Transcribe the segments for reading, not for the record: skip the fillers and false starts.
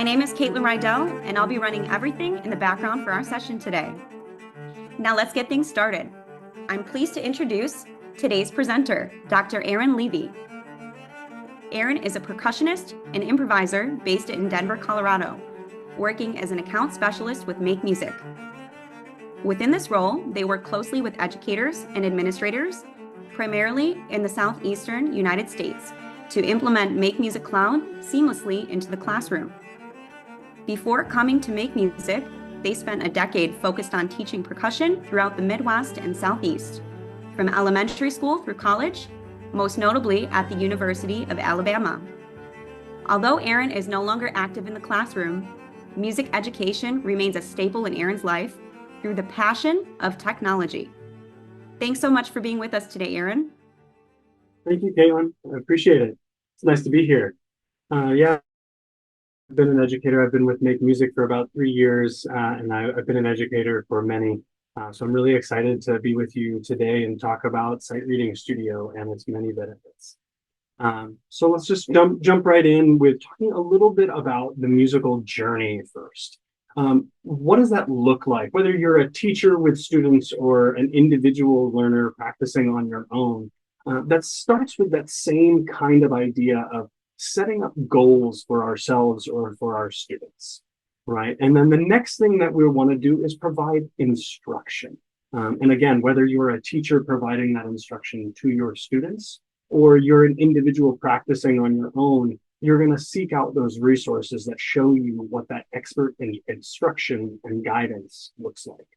My name is Caitlin Rydell, and I'll be running everything in the background for our session today. Now let's get things started. I'm pleased to introduce today's presenter, Dr. Arin Levy. Arin is a percussionist and improviser based in Denver, Colorado, working as an account specialist with MakeMusic. Within this role, they work closely with educators and administrators, primarily in the southeastern United States, to implement MakeMusic Cloud seamlessly into the classroom. Before coming to MakeMusic, they spent a decade focused on teaching percussion throughout the Midwest and Southeast, from elementary school through college, most notably at the University of Alabama. Although Arin is no longer active in the classroom, music education remains a staple in Arin's life through the passion of technology. Thanks so much for being with us today, Arin. Thank you, Caitlin. I appreciate it. It's nice to be here. Yeah, I've been an educator. I've been with MakeMusic for about 3 years, and I've been an educator for many. So I'm really excited to be with you today and talk about Sight Reading Studio and its many benefits. So let's just jump right in with talking a little bit about the musical journey first. What does that look like? Whether you're a teacher with students or an individual learner practicing on your own, that starts with that same kind of idea of setting up goals for ourselves or for our students, right? And then the next thing that we want to do is provide instruction. And again, whether you're a teacher providing that instruction to your students or you're an individual practicing on your own, you're going to seek out those resources that show you what that expert instruction and guidance looks like.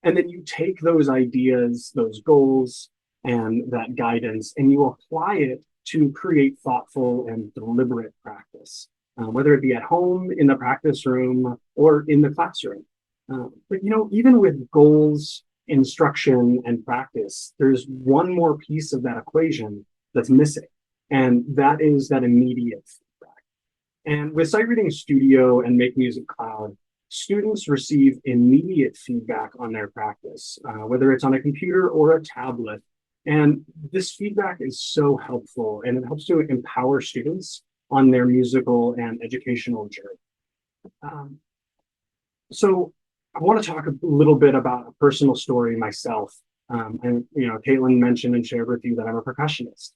And then you take those ideas, those goals, and that guidance, and you apply it to create thoughtful and deliberate practice, whether it be at home, in the practice room, or in the classroom. But even with goals, instruction, and practice, there's one more piece of that equation that's missing, and that is that immediate feedback. And with Sight Reading Studio and MakeMusic Cloud, students receive immediate feedback on their practice, whether it's on a computer or a tablet. And this feedback is so helpful, and it helps to empower students on their musical and educational journey. So I want to talk a little bit about a personal story myself. And Caitlin mentioned and shared with you that I'm a percussionist.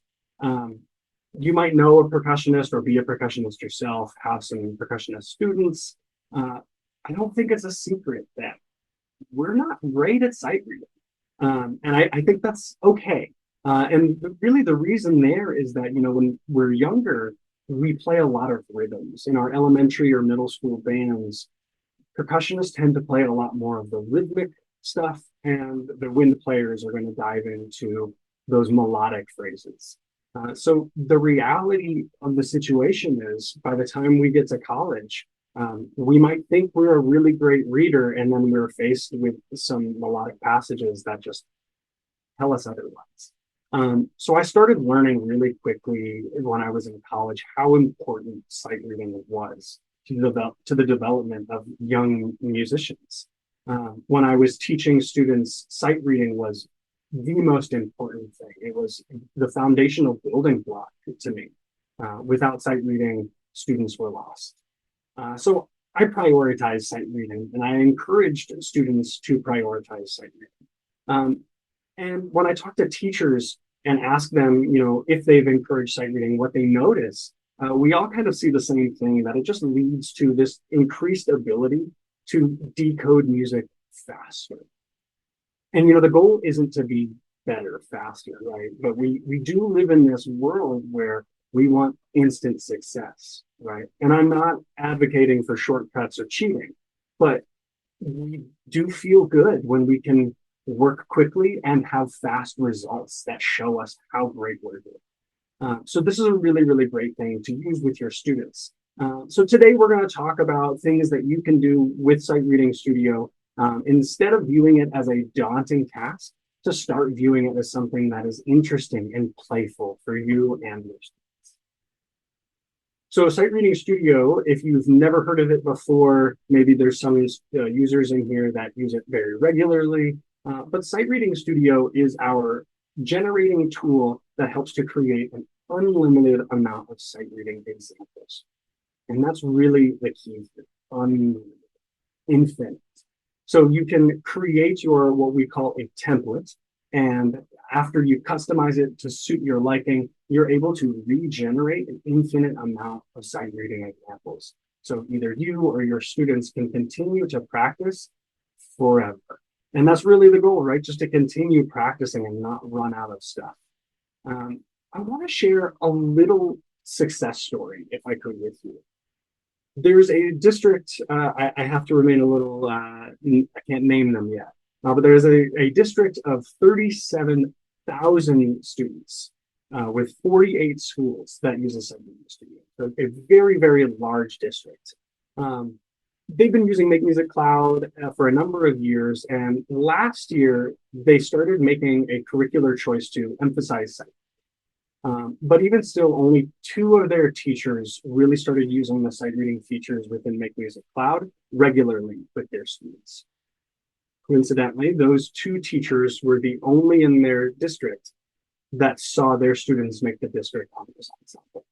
You might know a percussionist or be a percussionist yourself, have some percussionist students. I don't think it's a secret that we're not great at sight reading. And I think that's okay. And really the reason there is that, when we're younger, we play a lot of rhythms. In our elementary or middle school bands, percussionists tend to play a lot more of the rhythmic stuff, and the wind players are going to dive into those melodic phrases. So the reality of the situation is, by the time we get to college, we might think we're a really great reader, and then we're faced with some melodic passages that just tell us otherwise. So I started learning really quickly when I was in college how important sight reading was to the development of young musicians. When I was teaching students, sight reading was the most important thing. It was the foundational building block to me. Without sight reading, students were lost. So I prioritize sight reading, and I encouraged students to prioritize sight reading. And when I talk to teachers and ask them, if they've encouraged sight reading, what they notice, we all kind of see the same thing, that it just leads to this increased ability to decode music faster. And, the goal isn't to be better, faster, right? But we do live in this world where we want instant success, right? And I'm not advocating for shortcuts or cheating, but we do feel good when we can work quickly and have fast results that show us how great we're doing. So this is a really, really great thing to use with your students. So today we're going to talk about things that you can do with Sight Reading Studio, instead of viewing it as a daunting task, to start viewing it as something that is interesting and playful for you and your students. So Sight Reading Studio, if you've never heard of it before, maybe there's some users in here that use it very regularly, but Sight Reading Studio is our generating tool that helps to create an unlimited amount of sight reading examples. And that's really the key on infinite. So you can create your what we call a template. And after you customize it to suit your liking, you're able to regenerate an infinite amount of sight reading examples. So either you or your students can continue to practice forever. And that's really the goal, right? Just to continue practicing and not run out of stuff. I want to share a little success story, if I could, with you. There's a district, I have to remain a little, I can't name them yet, but there's a district of 37,000 students with 48 schools that use a sight reading studio. So a very, very large district. They've been using MakeMusic Cloud for a number of years, and last year they started making a curricular choice to emphasize sight. But even still, only 2 of their teachers really started using the sight reading features within MakeMusic Cloud regularly with their students. Coincidentally, those 2 teachers were the only in their district that saw their students make the district honors ensemble.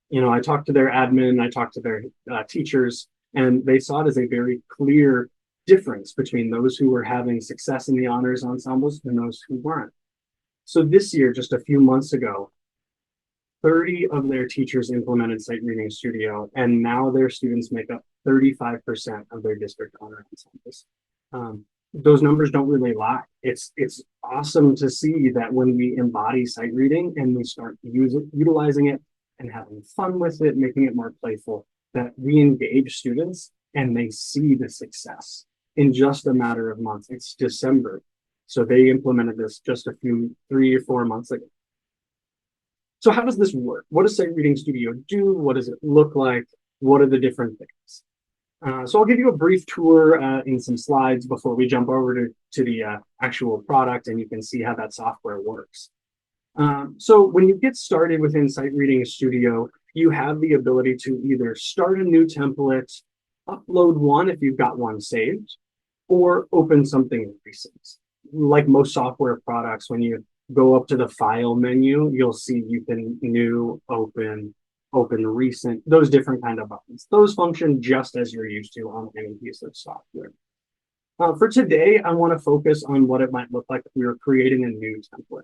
You know, I talked to their admin, I talked to their teachers, and they saw it as a very clear difference between those who were having success in the honors ensembles and those who weren't. So this year, just a few months ago, 30 of their teachers implemented Sight Reading Studio, and now their students make up 35% of their district honor ensembles. Those numbers don't really lie. It's awesome to see that when we embody sight reading and we start utilizing it and having fun with it, making it more playful, that we engage students and they see the success in just a matter of months. It's December. So they implemented this just 3 or 4 months ago. So how does this work? What does Sight Reading Studio do? What does it look like? What are the different things? So I'll give you a brief tour in some slides before we jump over to the actual product, and you can see how that software works. So when you get started within Sight Reading Studio, you have the ability to either start a new template, upload one if you've got one saved, or open something recent. Like most software products, when you go up to the file menu, you'll see you can new, open recent, those different kind of buttons. Those function just as you're used to on any piece of software. For today, I want to focus on what it might look like if we were creating a new template.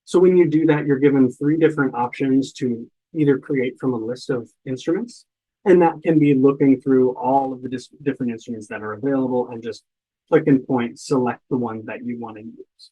So when you do that, you're given 3 different options to either create from a list of instruments, and that can be looking through all of the different instruments that are available and just click and point, select the one that you want to use.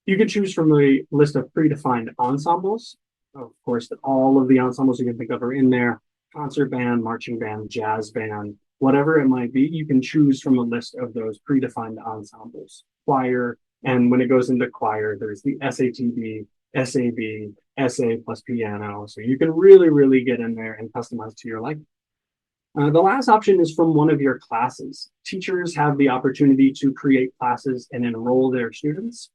You can choose from a list of predefined ensembles. Of course, all of the ensembles you can think of are in there: concert band, marching band, jazz band, whatever it might be. You can choose from a list of those predefined ensembles. Choir, and when it goes into choir, there's the SATB, SAB, SA plus piano. So you can really, really get in there and customize to your liking. The last option is from one of your classes. Teachers have the opportunity to create classes and enroll their students,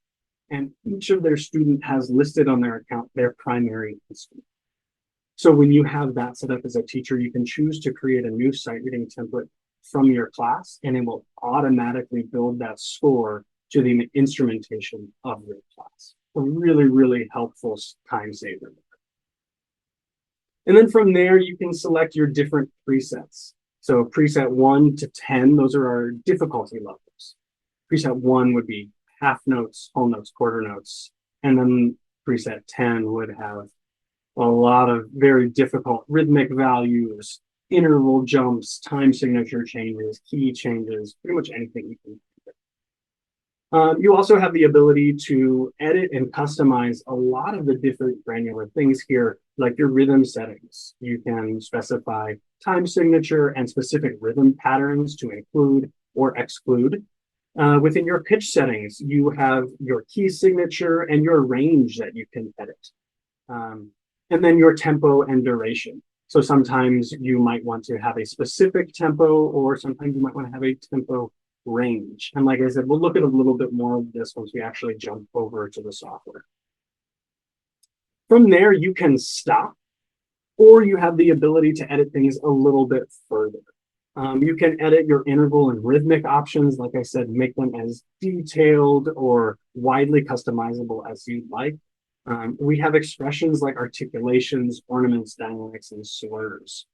and each of their student has listed on their account their primary instrument. So when you have that set up as a teacher, you can choose to create a new sight reading template from your class, and it will automatically build that score to the instrumentation of your class. A really, really helpful time saver. And then from there, you can select your different presets. So preset 1 to 10, those are our difficulty levels. Preset 1 would be half notes, whole notes, quarter notes. And then preset 10 would have a lot of very difficult rhythmic values, interval jumps, time signature changes, key changes, pretty much anything you can. You also have the ability to edit and customize a lot of the different granular things here, like your rhythm settings. You can specify time signature and specific rhythm patterns to include or exclude. Within your pitch settings, you have your key signature and your range that you can edit. And then your tempo and duration. So sometimes you might want to have a specific tempo, or sometimes you might want to have a tempo range. And like I said, we'll look at a little bit more of this once we actually jump over to the software. From there, you can stop, or you have the ability to edit things a little bit further. You can edit your interval and rhythmic options. Like I said, make them as detailed or widely customizable as you'd like. We have expressions like articulations, ornaments, dynamics, and slurs.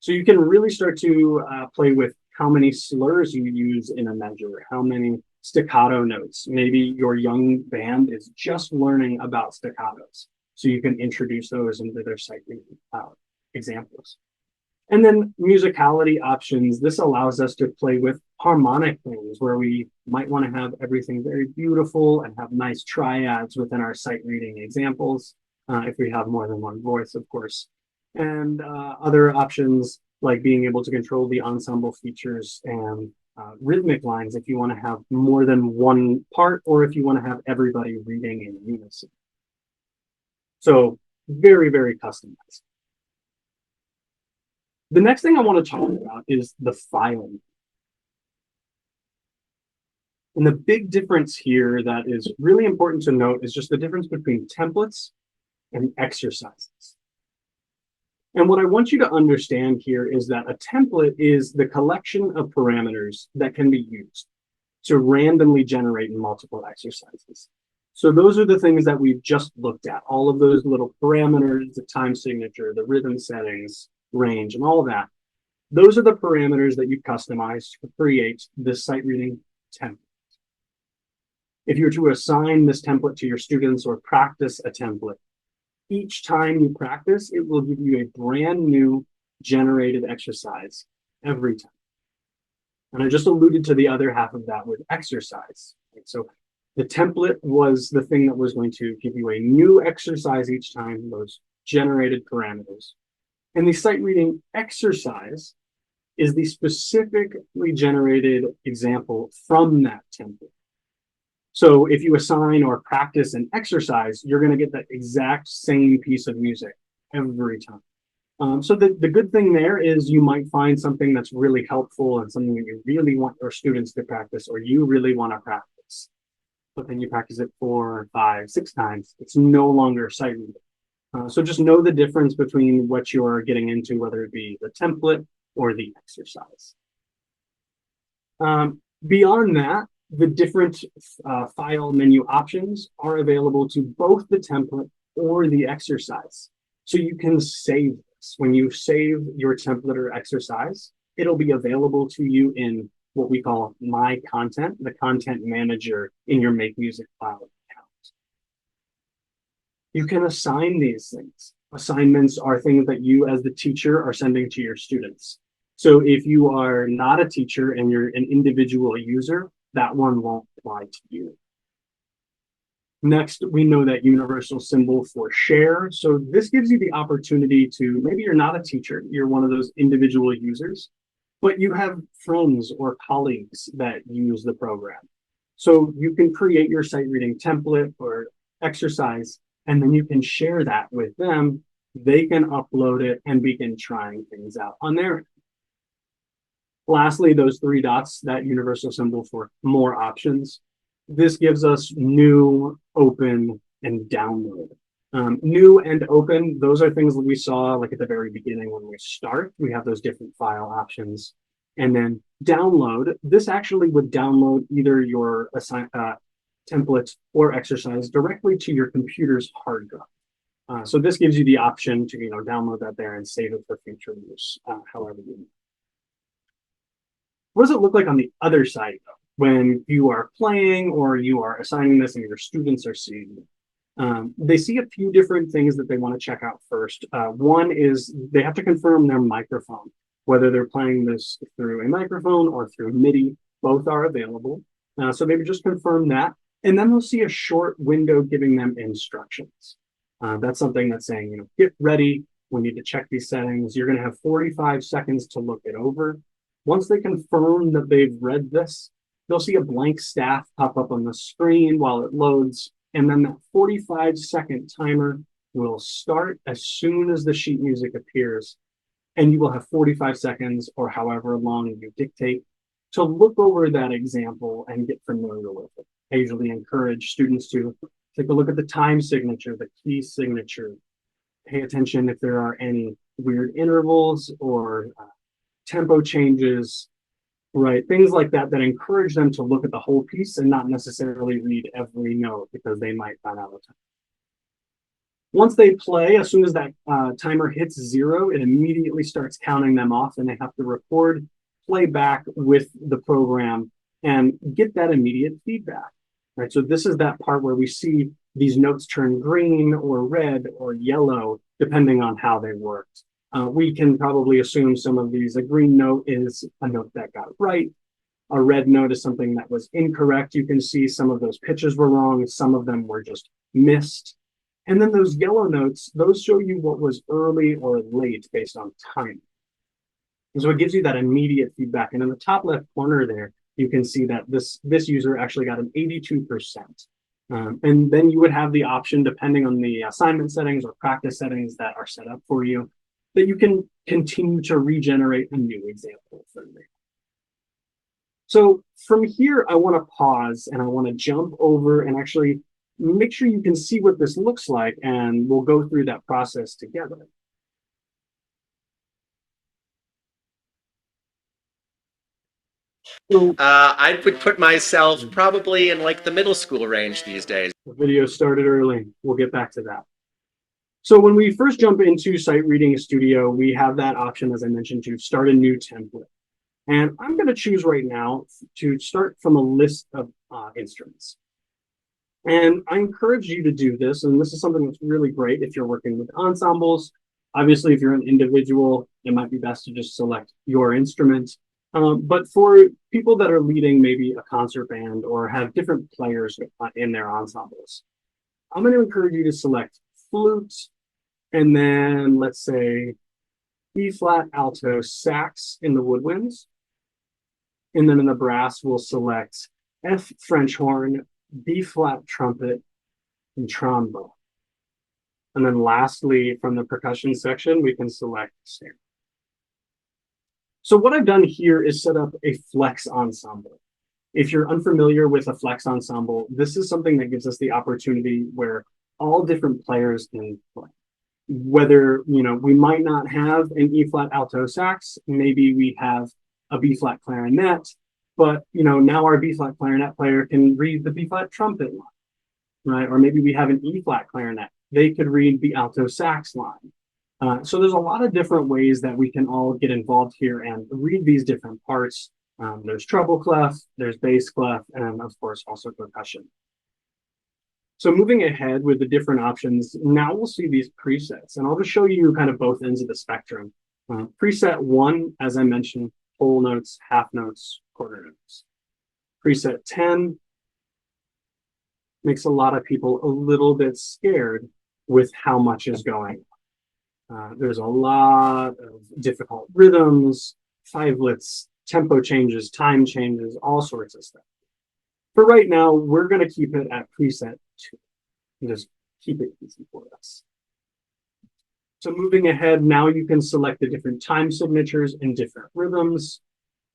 So you can really start to play with how many slurs you use in a measure, how many staccato notes. Maybe your young band is just learning about staccatos. So you can introduce those into their sight reading examples. And then musicality options. This allows us to play with harmonic things where we might want to have everything very beautiful and have nice triads within our sight reading examples, if we have more than one voice, of course. And other options like being able to control the ensemble features and rhythmic lines if you want to have more than one part or if you want to have everybody reading in unison. So very, very customized. The next thing I want to talk about is the filing. And the big difference here that is really important to note is just the difference between templates and exercises. And what I want you to understand here is that a template is the collection of parameters that can be used to randomly generate multiple exercises. So those are the things that we've just looked at, all of those little parameters, the time signature, the rhythm settings, range, and all of that. Those are the parameters that you customize to create this sight reading template. If you were to assign this template to your students or practice a template, each time you practice, it will give you a brand new generated exercise every time. And I just alluded to the other half of that with exercise. Right? So the template was the thing that was going to give you a new exercise each time, those generated parameters. And the sight reading exercise is the specifically generated example from that template. So if you assign or practice an exercise, you're going to get that exact same piece of music every time. So the good thing there is you might find something that's really helpful and something that you really want your students to practice or you really want to practice. But then you practice it 4, 5, 6 times. It's no longer sight reading. So just know the difference between what you're getting into, whether it be the template or the exercise. Beyond that, the different file menu options are available to both the template or the exercise. So you can save this. When you save your template or exercise, it'll be available to you in what we call My Content, the content manager in your MakeMusic Cloud account. You can assign these things. Assignments are things that you as the teacher are sending to your students. So if you are not a teacher and you're an individual user, that one won't apply to you. Next, we know that universal symbol for share. So this gives you the opportunity to, maybe you're not a teacher, you're one of those individual users, but you have friends or colleagues that use the program. So you can create your sight reading template or exercise, and then you can share that with them. They can upload it and begin trying things out on their end. Lastly, those 3 dots, that universal symbol for more options. This gives us new, open, and download. New and open, those are things that we saw like at the very beginning when we start. We have those different file options. And then download, this actually would download either your template or exercise directly to your computer's hard drive. So this gives you the option to download that there and save it for future use, however you need. What does it look like on the other side, though, when you are playing or you are assigning this and your students are seeing it? They see a few different things that they want to check out first. One is they have to confirm their microphone, whether they're playing this through a microphone or through MIDI. Both are available. So maybe just confirm that. And then they'll see a short window giving them instructions. That's something that's saying, get ready. We need to check these settings. You're going to have 45 seconds to look it over. Once they confirm that they've read this, they'll see a blank staff pop up on the screen while it loads. And then that 45-second timer will start as soon as the sheet music appears. And you will have 45 seconds or however long you dictate to look over that example and get familiar with it. I usually encourage students to take a look at the time signature, the key signature, pay attention if there are any weird intervals or tempo changes, right? Things like that that encourage them to look at the whole piece and not necessarily read every note because they might run out of time. Once they play, as soon as that timer hits 0, it immediately starts counting them off, and they have to record, play back with the program, and get that immediate feedback. Right? So this is that part where we see these notes turn green or red or yellow, depending on how they worked. We can probably assume some of these. A green note is a note that got right. A red note is something that was incorrect. You can see some of those pitches were wrong. Some of them were just missed. And then those yellow notes, those show you what was early or late based on time. And so it gives you that immediate feedback. And in the top left corner there, you can see that this user actually got an 82%. And then you would have the option, depending on the assignment settings or practice settings that are set up for you, that you can continue to regenerate a new example for me. So from here, I want to pause and I want to jump over and actually make sure you can see what this looks like, and we'll go through that process together. So, I would put myself probably in like the middle school range these days. the video started early. We'll get back to that. So when we first jump into Sight Reading Studio, we have that option, as I mentioned, to start a new template. And I'm going to choose right now to start from a list of instruments. And I encourage you to do this. And this is something that's really great if you're working with ensembles. Obviously, if you're an individual, it might be best to just select your instrument. But for people that are leading maybe a concert band or have different players in their ensembles, I'm going to encourage you to select flute, and then let's say B flat alto sax in the woodwinds. And then in the brass, we'll select F French horn, B flat trumpet, and trombone. And then lastly, from the percussion section, we can select snare. So what I've done here is set up a flex ensemble. If you're unfamiliar with a flex ensemble, this is something that gives us the opportunity where all different players can play. Whether, we might not have an E flat alto sax, maybe we have a B flat clarinet, but, now our B flat clarinet player can read the B flat trumpet line, right? Or maybe we have an E flat clarinet. They could read the alto sax line. So there's a lot of different ways that we can all get involved here and read these different parts. There's treble clef, there's bass clef, and of course also percussion. So moving ahead with the different options, now we'll see these presets, and I'll just show you kind of both ends of the spectrum. Preset 1, as I mentioned, whole notes, half notes, quarter notes. Preset 10 makes a lot of people a little bit scared with how much is going on. There's a lot of difficult rhythms, fivelets, tempo changes, time changes, all sorts of stuff. For right now, we're going to keep it at preset 2 and just keep it easy for us. So moving ahead, now you can select the different time signatures and different rhythms.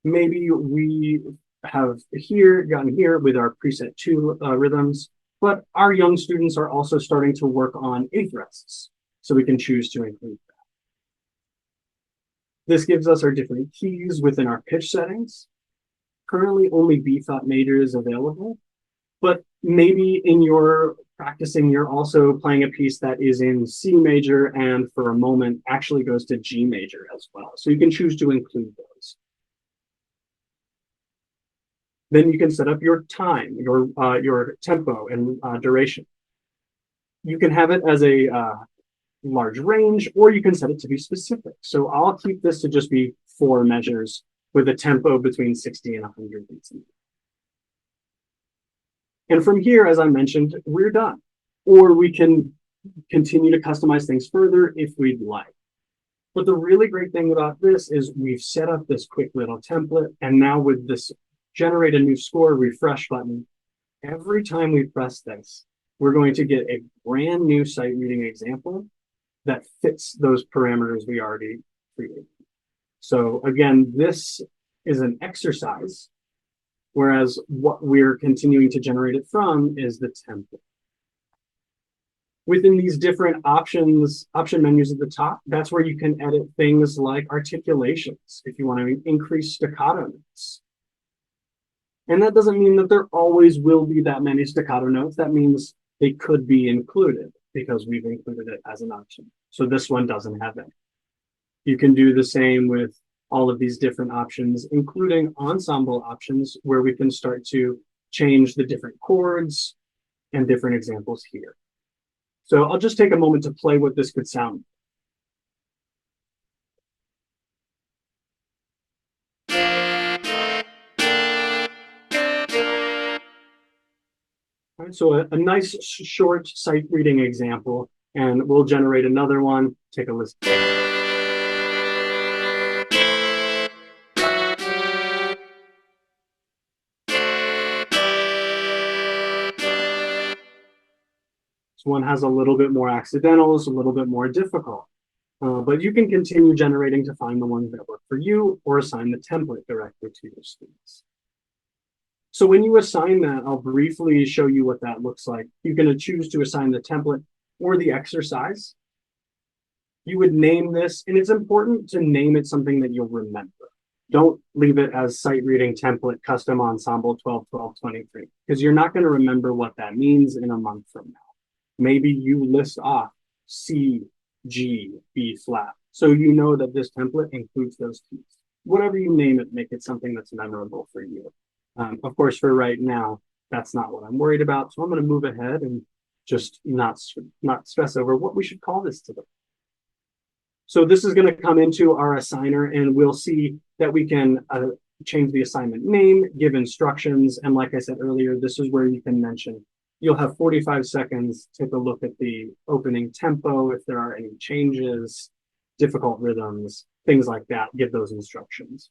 Maybe we have gotten here with our preset 2 rhythms, but our young students are also starting to work on 8th rests. So we can choose to include that. This gives us our different keys within our pitch settings. Currently, only B flat major is available, but maybe in your practicing, you're also playing a piece that is in C major and for a moment actually goes to G major as well. So you can choose to include those. Then you can set up your time, your tempo and duration. You can have it as a large range, or you can set it to be specific. So I'll keep this to just be 4 measures with a tempo between 60 and 100 beats a minute. And from here, as I mentioned, we're done. Or we can continue to customize things further if we'd like. But the really great thing about this is we've set up this quick little template, and now with this generate a new score refresh button, every time we press this, we're going to get a brand new sight reading example that fits those parameters we already created. So again, this is an exercise, whereas what we're continuing to generate it from is the template. Within these different option menus at the top, that's where you can edit things like articulations, if you want to increase staccato notes. And that doesn't mean that there always will be that many staccato notes. That means they could be included. because we've included it as an option. So this one doesn't have it. You can do the same with all of these different options, including ensemble options, where we can start to change the different chords and different examples here. So I'll just take a moment to play what this could sound. All right, so a nice short sight reading example, and we'll generate another one. Take a listen. This one has a little bit more accidentals, a little bit more difficult, but you can continue generating to find the ones that work for you or assign the template directly to your students. So when you assign that, I'll briefly show you what that looks like. You're going to choose to assign the template or the exercise. You would name this, and it's important to name it something that you'll remember. Don't leave it as sight reading template custom ensemble 12-12-23, because you're not going to remember what that means in a month from now. Maybe you list off C, G, B flat, so you know that this template includes those keys. Whatever you name it, make it something that's memorable for you. Of course, for right now, that's not what I'm worried about, so I'm going to move ahead and just not stress over what we should call this today. So this is going to come into our assigner, and we'll see that we can change the assignment name, give instructions, and like I said earlier, this is where you can mention. You'll have 45 seconds, take a look at the opening tempo, if there are any changes, difficult rhythms, things like that, give those instructions.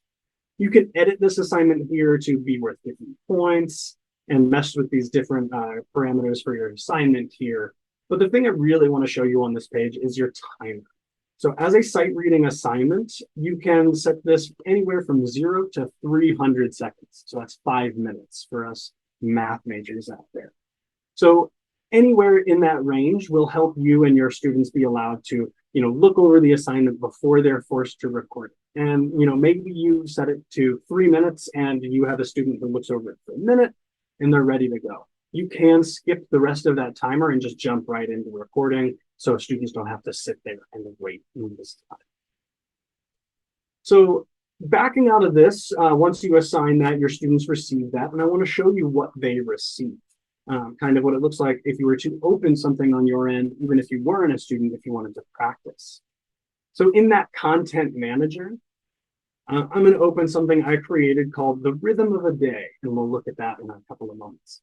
You can edit this assignment here to be worth 50 points and mess with these different parameters for your assignment here. But the thing I really want to show you on this page is your timer. So as a sight reading assignment, you can set this anywhere from 0 to 300 seconds. So that's 5 minutes for us math majors out there. So anywhere in that range will help you and your students be allowed to, look over the assignment before they're forced to record it. And, maybe you set it to 3 minutes and you have a student who looks over it for a minute and they're ready to go. You can skip the rest of that timer and just jump right into recording so students don't have to sit there and wait in this time. So backing out of this, once you assign that, your students receive that, and I want to show you what they receive. Kind of what it looks like if you were to open something on your end, even if you weren't a student, if you wanted to practice. So in that content manager, I'm going to open something I created called the Rhythm of the Day, and we'll look at that in a couple of moments.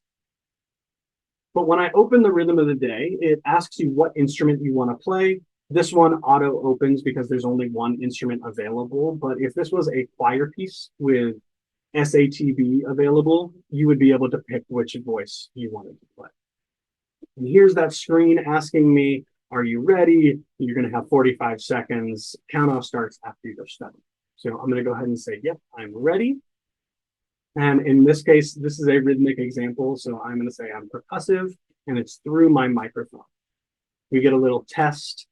But when I open the Rhythm of the Day, it asks you what instrument you want to play. This one auto opens because there's only one instrument available. But if this was a choir piece with SATB available, you would be able to pick which voice you wanted to play. And here's that screen asking me, are you ready? You're going to have 45 seconds. Count off starts after you're starting. So I'm going to go ahead and say, yep, I'm ready. And in this case, this is a rhythmic example. So I'm going to say I'm percussive, and it's through my microphone. We get a little test.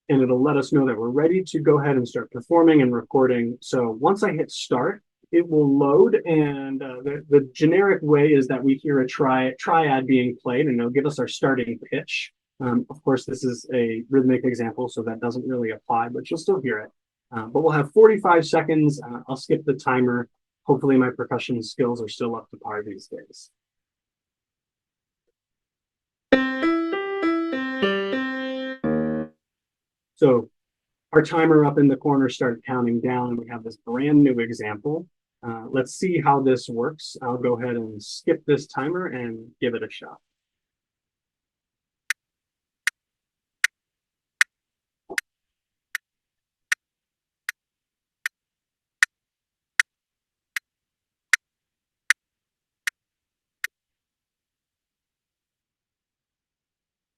And it'll let us know that we're ready to go ahead and start performing and recording. So once I hit start, it will load, and the generic way is that we hear a triad being played, and it'll give us our starting pitch. Of course, this is a rhythmic example, so that doesn't really apply, but you'll still hear it. But we'll have 45 seconds. I'll skip the timer. Hopefully my percussion skills are still up to par these days. So our timer up in the corner started counting down. We have this brand new example. Let's see how this works. I'll go ahead and skip this timer and give it a shot.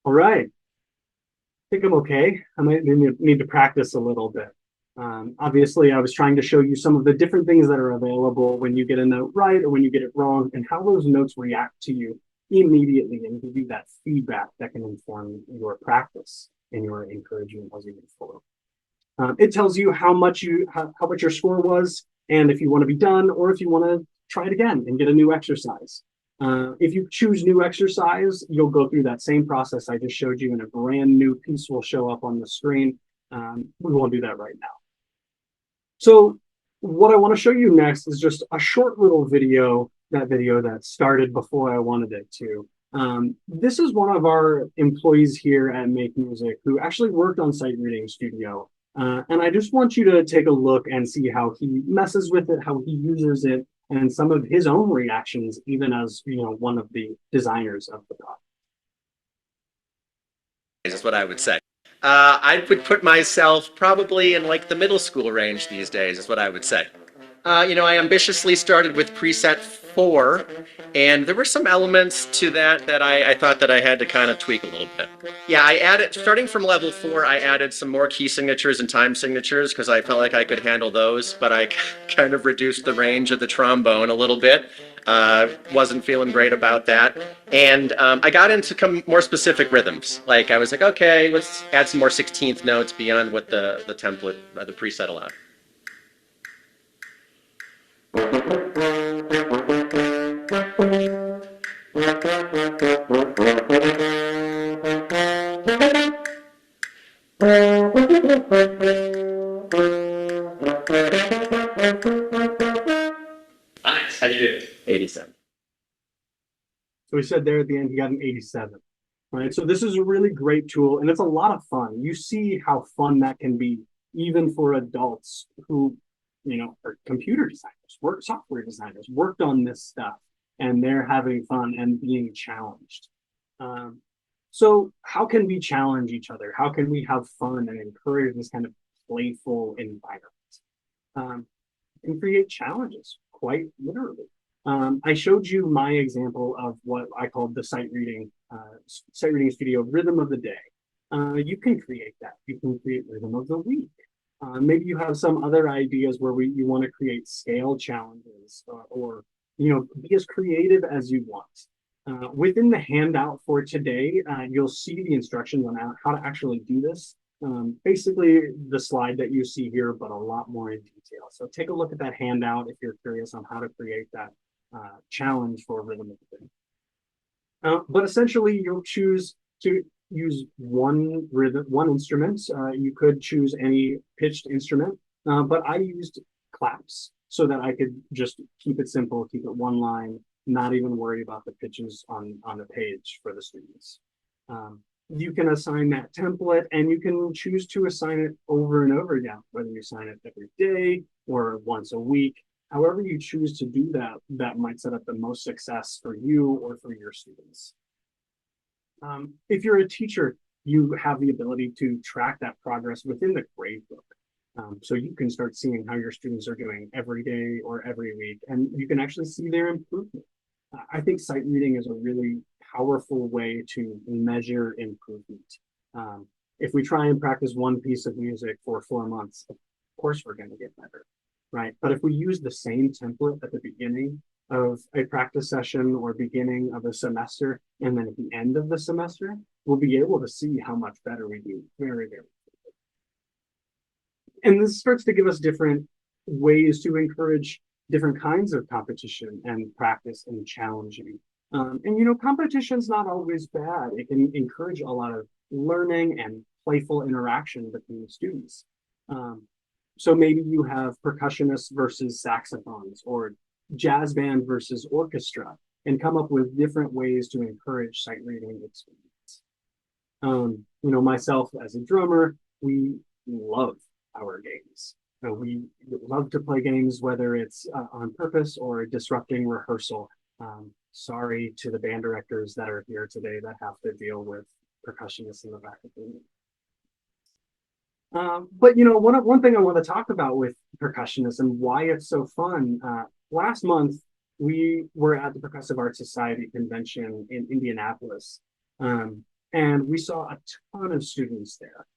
All right. I think I'm okay. I might need to practice a little bit. Obviously, I was trying to show you some of the different things that are available when you get a note right or when you get it wrong, and how those notes react to you immediately and give you that feedback that can inform your practice and your encouragement as you move forward. It tells you how much your score was, and if you want to be done or if you want to try it again and get a new exercise. If you choose new exercise, you'll go through that same process I just showed you, and a brand new piece will show up on the screen. We won't do that right now. So what I want to show you next is just a short little video, that started before I wanted it to. This is one of our employees here at MakeMusic who actually worked on Sight Reading Studio. And I just want you to take a look and see how he messes with it, how he uses it, and some of his own reactions, even as one of the designers of the product. Is what I would say. I would put myself probably in like the middle school range these days, is what I would say. I ambitiously started with preset 4, and there were some elements to that I thought that I had to kind of tweak a little bit. Yeah, I added, starting from level 4, I added some more key signatures and time signatures because I felt like I could handle those, but I kind of reduced the range of the trombone a little bit. Wasn't feeling great about that. And I got into more specific rhythms. Like I was like, okay, let's add some more 16th notes beyond what the template, the preset allowed. Nice. How'd you do? 87. So he said there at the end he got an 87. Right. So this is a really great tool, and it's a lot of fun. You see how fun that can be, even for adults who, are computer designers, software designers, worked on this stuff, and they're having fun and being challenged. So how can we challenge each other? How can we have fun and encourage this kind of playful environment? And create challenges, quite literally. I showed you my example of what I called the Sight Reading Studio Rhythm of the Day. You can create that. You can create Rhythm of the Week. Maybe you have some other ideas where you want to create scale challenges, or be as creative as you want. Within the handout for today, you'll see the instructions on how to actually do this. Basically the slide that you see here, but a lot more in detail. So take a look at that handout if you're curious on how to create that challenge for Rhythm of the Day. But essentially, you'll choose to use one instrument. You could choose any pitched instrument, but I used claps so that I could just keep it simple, keep it one line, not even worry about the pitches on the page for the students. You can assign that template, and you can choose to assign it over and over again, whether you assign it every day or once a week. However you choose to do that, that might set up the most success for you or for your students. If you're a teacher, you have the ability to track that progress within the gradebook. So you can start seeing how your students are doing every day or every week, and you can actually see their improvement. I think sight reading is a really powerful way to measure improvement. If we try and practice one piece of music for 4 months, of course we're going to get better, right? But if we use the same template at the beginning of a practice session or beginning of a semester, and then at the end of the semester, we'll be able to see how much better we do very, very quickly. And this starts to give us different ways to encourage different kinds of competition and practice and challenging. And competition's not always bad. It can encourage a lot of learning and playful interaction between students. So maybe you have percussionists versus saxophones, or jazz band versus orchestra, and come up with different ways to encourage sight reading experience. Myself as a drummer, we love our games. We love to play games, whether it's on purpose or disrupting rehearsal. Sorry to the band directors that are here today that have to deal with percussionists in the back of the room. But one thing I want to talk about with percussionists and why it's so fun. Last month, we were at the Percussive Arts Society convention in Indianapolis, and we saw a ton of students there.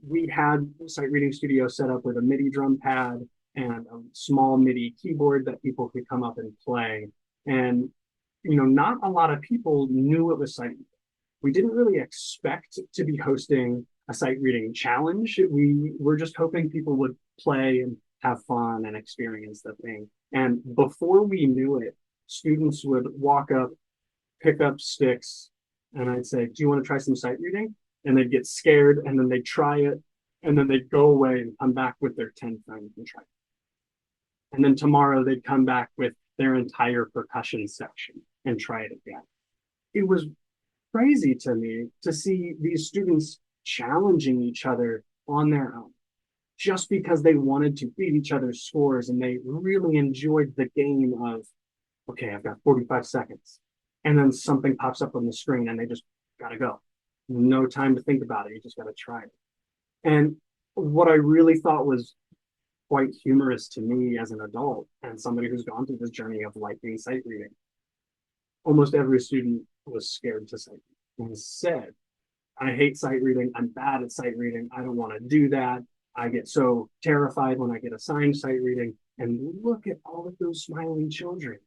We had Sight Reading Studio set up with a MIDI drum pad and a small MIDI keyboard that people could come up and play. And, not a lot of people knew it was sight reading. We didn't really expect to be hosting a sight reading challenge. We were just hoping people would play and have fun and experience the thing. And before we knew it, students would walk up, pick up sticks, and I'd say, "Do you want to try some sight reading?" And they'd get scared, and then they'd try it, and then they'd go away and come back with their 10 friends and try it. And then tomorrow they'd come back with their entire percussion section and try it again. It was crazy to me to see these students challenging each other on their own just because they wanted to beat each other's scores, and they really enjoyed the game of, okay, I've got 45 seconds. And then something pops up on the screen and they just gotta go. No time to think about it. You just gotta try it. And what I really thought was quite humorous to me as an adult and somebody who's gone through this journey of liking sight reading, almost every student was scared to sight read and said, "I hate sight reading. I'm bad at sight reading. I don't want to do that. I get so terrified when I get assigned sight reading." And look at all of those smiling children.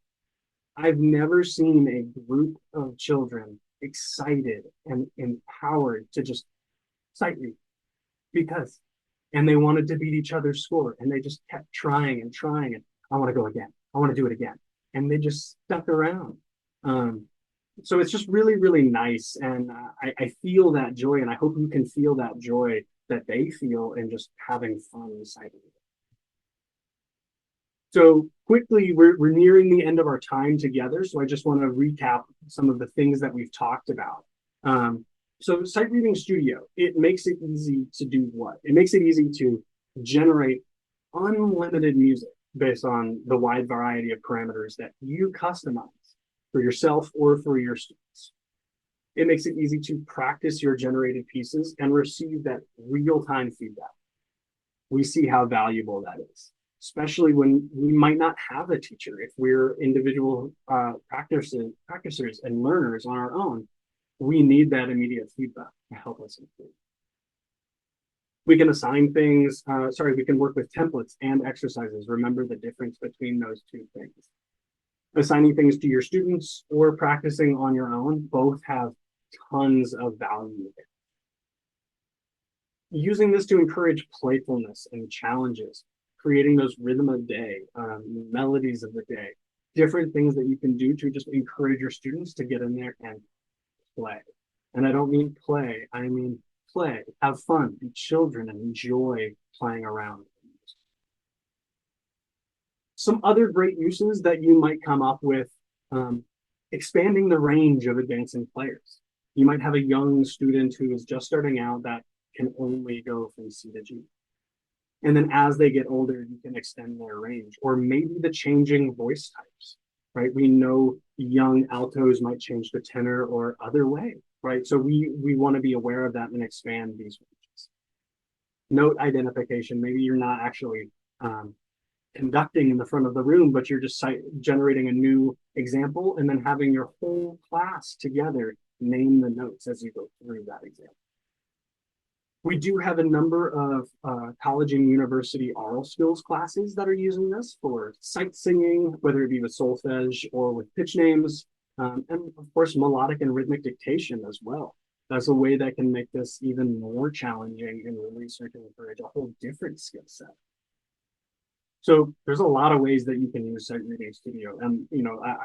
I've never seen a group of children excited and empowered to just sight read because, and they wanted to beat each other's score, and they just kept trying and trying. And I want to go again. I want to do it again. And they just stuck around. So it's just really, really nice. And I feel that joy, and I hope you can feel that joy that they feel in just having fun sight reading. So quickly, we're nearing the end of our time together. So I just want to recap some of the things that we've talked about. So Sight Reading Studio, it makes it easy to do what? It makes it easy to generate unlimited music based on the wide variety of parameters that you customize for yourself or for your students. It makes it easy to practice your generated pieces and receive that real-time feedback. We see how valuable that is, especially when we might not have a teacher. If we're individual practicers and learners on our own, we need that immediate feedback to help us improve. We can assign things, we can work with templates and exercises. Remember the difference between those two things. Assigning things to your students or practicing on your own both have tons of value. Using this to encourage playfulness and challenges, creating those rhythm of day, melodies of the day, different things that you can do to just encourage your students to get in there and play. And I don't mean play, I mean play, have fun, be children, and enjoy playing around. Some other great uses that you might come up with, expanding the range of advancing players. You might have a young student who is just starting out that can only go from C to G. And then as they get older, you can extend their range, or maybe the changing voice types, right? We know young altos might change to tenor or other way, right? So we want to be aware of that and expand these ranges. Note identification, maybe you're not actually conducting in the front of the room, but you're just generating a new example and then having your whole class together name the notes as you go through that example. We do have a number of college and university oral skills classes that are using this for sight singing, whether it be with solfege or with pitch names, and of course, melodic and rhythmic dictation as well. That's a way that can make this even more challenging and really start to encourage a whole different skill set. So there's a lot of ways that you can use Sight Reading Studio. And,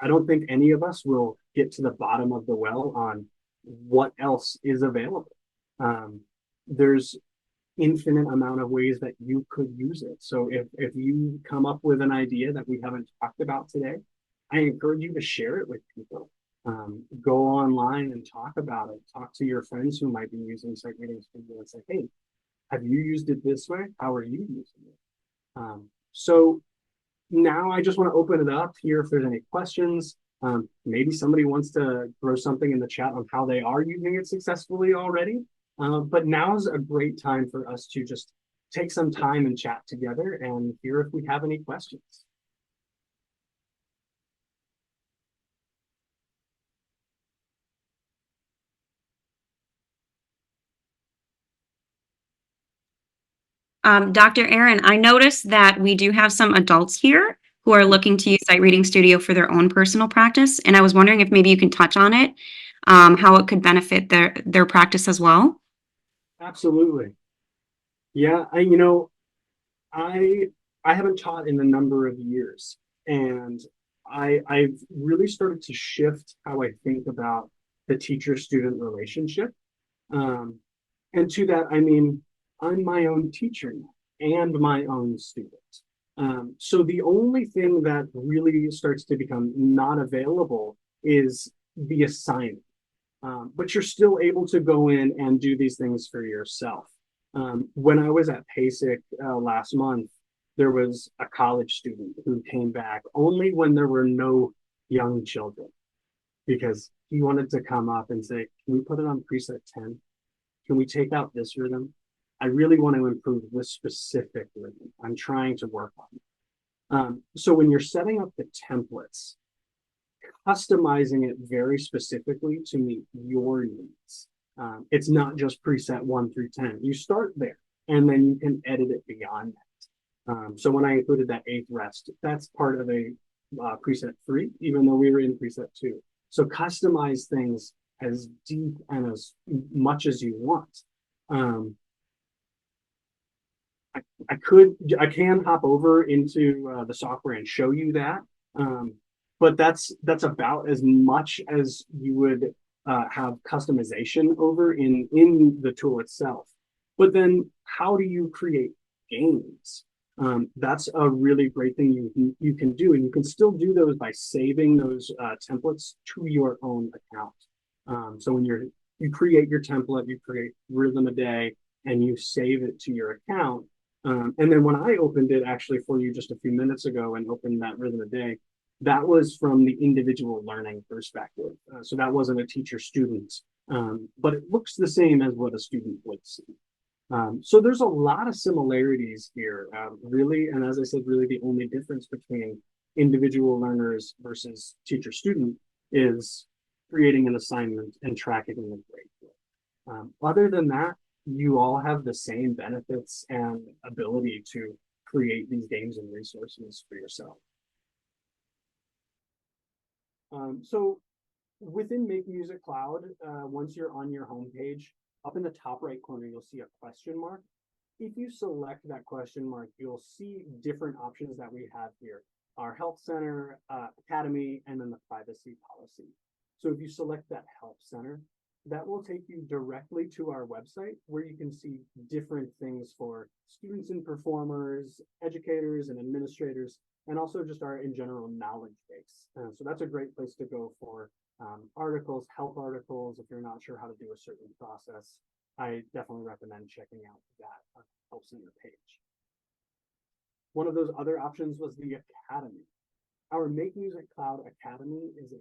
I don't think any of us will get to the bottom of the well on what else is available. There's infinite amount of ways that you could use it. So if you come up with an idea that we haven't talked about today, I encourage you to share it with people. Go online and talk about it. Talk to your friends who might be using Sight Reading Studio and say, "Hey, have you used it this way? How are you using it?" So now I just want to open it up here if there's any questions. Maybe somebody wants to throw something in the chat on how they are using it successfully already. But now's a great time for us to just take some time and chat together and hear if we have any questions. Dr. Arin, I noticed that we do have some adults here who are looking to use Sight Reading Studio for their own personal practice, and I was wondering if maybe you can touch on it, how it could benefit their practice as well. Absolutely. Yeah, I haven't taught in a number of years, and I've really started to shift how I think about the teacher-student relationship. Um, and to that, I mean, I'm my own teacher now and my own student. So the only thing that really starts to become not available is the assignment. But you're still able to go in and do these things for yourself. When I was at PASIC last month, there was a college student who came back only when there were no young children because he wanted to come up and say, can we put it on preset 10? Can we take out this rhythm? I really want to improve this specific rhythm. I'm trying to work on it. So when you're setting up the templates, customizing it very specifically to meet your needs. It's not just preset 1 through 10. You start there and then you can edit it beyond that. So when I included that eighth rest, that's part of a preset 3, even though we were in preset 2. So customize things as deep and as much as you want. I can hop over into the software and show you that. But that's about as much as you would have customization over in the tool itself. But then how do you create games? That's a really great thing you can do, and you can still do those by saving those templates to your own account. So when you create your template, you create rhythm a day, and you save it to your account. And then when I opened it actually for you just a few minutes ago and opened that rhythm a day, that was from the individual learning perspective. So that wasn't a teacher student, but it looks the same as what a student would see. So there's a lot of similarities here, really. And as I said, really the only difference between individual learners versus teacher student is creating an assignment and tracking the grade. Other than that, you all have the same benefits and ability to create these games and resources for yourself. So within MakeMusic Cloud, once you're on your homepage, up in the top right corner, you'll see a question mark. If you select that question mark, you'll see different options that we have here. Our Help Center, Academy, and then the privacy policy. So if you select that Help Center, that will take you directly to our website where you can see different things for students and performers, educators and administrators, and also just our in general knowledge base. So that's a great place to go for articles, help articles. If you're not sure how to do a certain process, I definitely recommend checking out that Help Center page. One of those other options was the Academy. Our MakeMusic Cloud Academy is a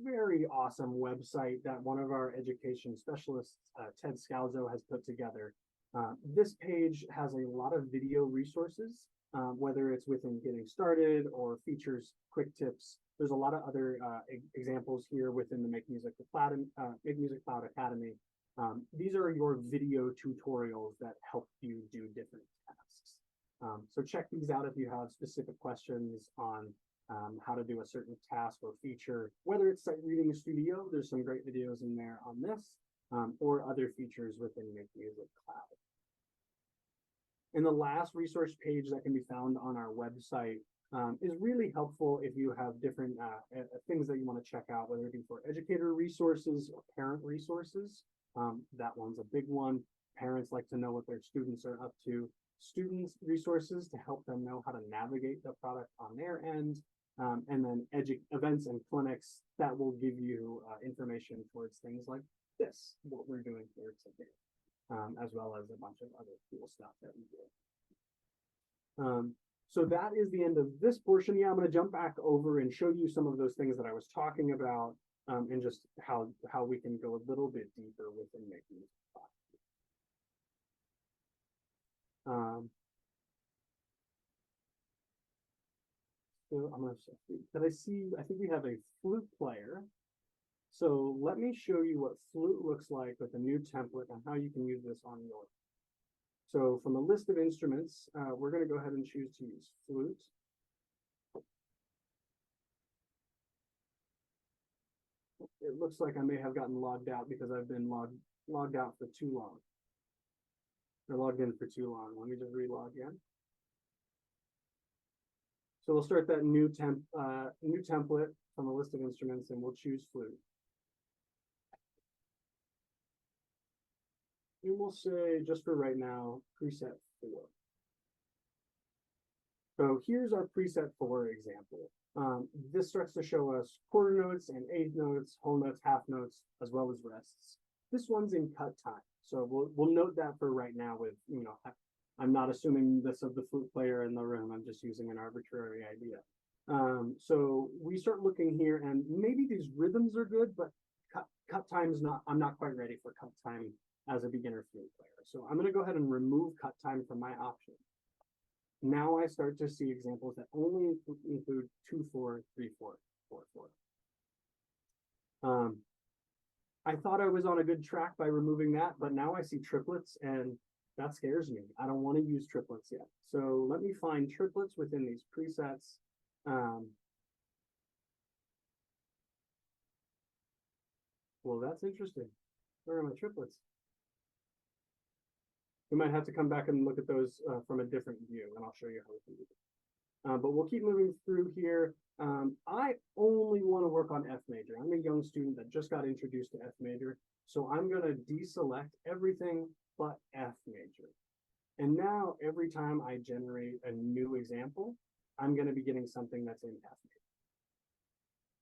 very awesome website that one of our education specialists, Ted Scalzo, has put together. This page has a lot of video resources, whether it's within getting started or features, quick tips. There's a lot of other examples here within the MakeMusic Cloud Academy. These are your video tutorials that help you do different tasks. So check these out if you have specific questions on how to do a certain task or feature, whether it's Sight Reading Studio, there's some great videos in there on this, or other features within MakeMusic Cloud. And the last resource page that can be found on our website is really helpful if you have different things that you want to check out, whether it be for educator resources or parent resources. That one's a big one. Parents like to know what their students are up to. Students resources to help them know how to navigate the product on their end. And then events and clinics that will give you information towards things like this, what we're doing here today, as well as a bunch of other cool stuff that we do. So that is the end of this portion. Yeah, I'm going to jump back over and show you some of those things that I was talking about, and just how we can go a little bit deeper within MakeMusic Cloud. So I'm going to see, I think we have a flute player. So let me show you what flute looks like with a new template and how you can use this on yours. So from a list of instruments, we're going to go ahead and choose to use flute. It looks like I may have gotten logged out because I've been logged out for too long. Or logged in for too long. Let me just re-log in. So we'll start that new template from a list of instruments, and we'll choose flute. And we'll say, just for right now, preset 4. So here's our preset 4 example. This starts to show us quarter notes and eighth notes, whole notes, half notes, as well as rests. This one's in cut time. So we'll note that for right now with, I'm not assuming this of the flute player in the room. I'm just using an arbitrary idea. So we start looking here, and maybe these rhythms are good, but cut time is not, I'm not quite ready for cut time as a beginner flute player. So I'm going to go ahead and remove cut time from my option. Now I start to see examples that only include 2/4, 3/4, 4/4. I thought I was on a good track by removing that, but now I see triplets, and that scares me. I don't want to use triplets yet. So let me find triplets within these presets. Well, that's interesting. Where are my triplets? We might have to come back and look at those from a different view, and I'll show you how we can do it. But we'll keep moving through here. I only want to work on F major. I'm a young student that just got introduced to F major, so I'm going to deselect everything but F major. And now every time I generate a new example, I'm going to be getting something that's in F major.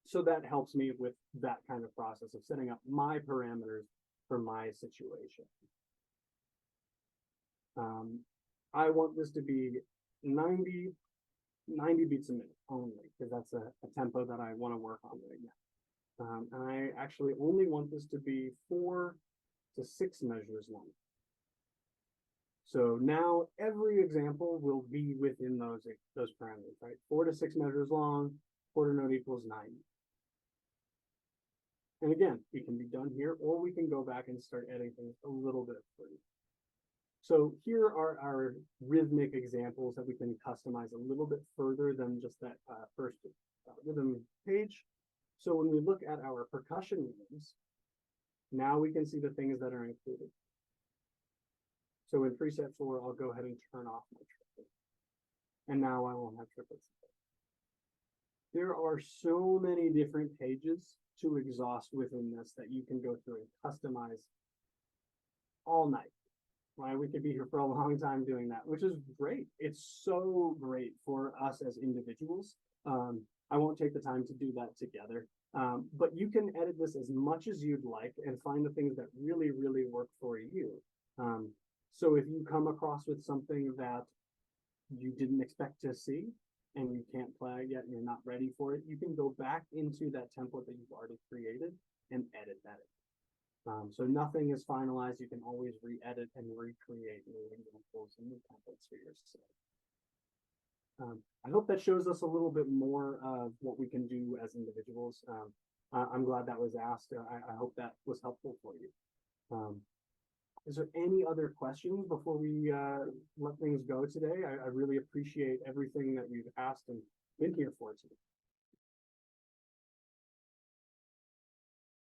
So that helps me with that kind of process of setting up my parameters for my situation. I want this to be 90 beats a minute only, because that's a tempo that I want to work on right now. And I actually only want this to be 4 to 6 measures long. So now every example will be within those parameters, right? 4 to 6 measures long, quarter note equals 90. And again, it can be done here, or we can go back and start editing things a little bit further. So here are our rhythmic examples that we can customize a little bit further than just that first rhythm page. So when we look at our percussion rhythms, now we can see the things that are included. So in preset 4, I'll go ahead and turn off my triplet. And now I won't have triplets. There are so many different pages to exhaust within this that you can go through and customize all night. Right? We could be here for a long time doing that, which is great. It's so great for us as individuals. I won't take the time to do that together, but you can edit this as much as you'd like and find the things that really, really work for you. So if you come across with something that you didn't expect to see and you can't play yet and you're not ready for it, you can go back into that template that you've already created and edit that. So nothing is finalized. You can always re-edit and recreate new examples and new templates for yourself. I hope that shows us a little bit more of what we can do as individuals. I'm glad that was asked. I hope that was helpful for you. Is there any other questions before we let things go today? I really appreciate everything that you've asked and been here for today.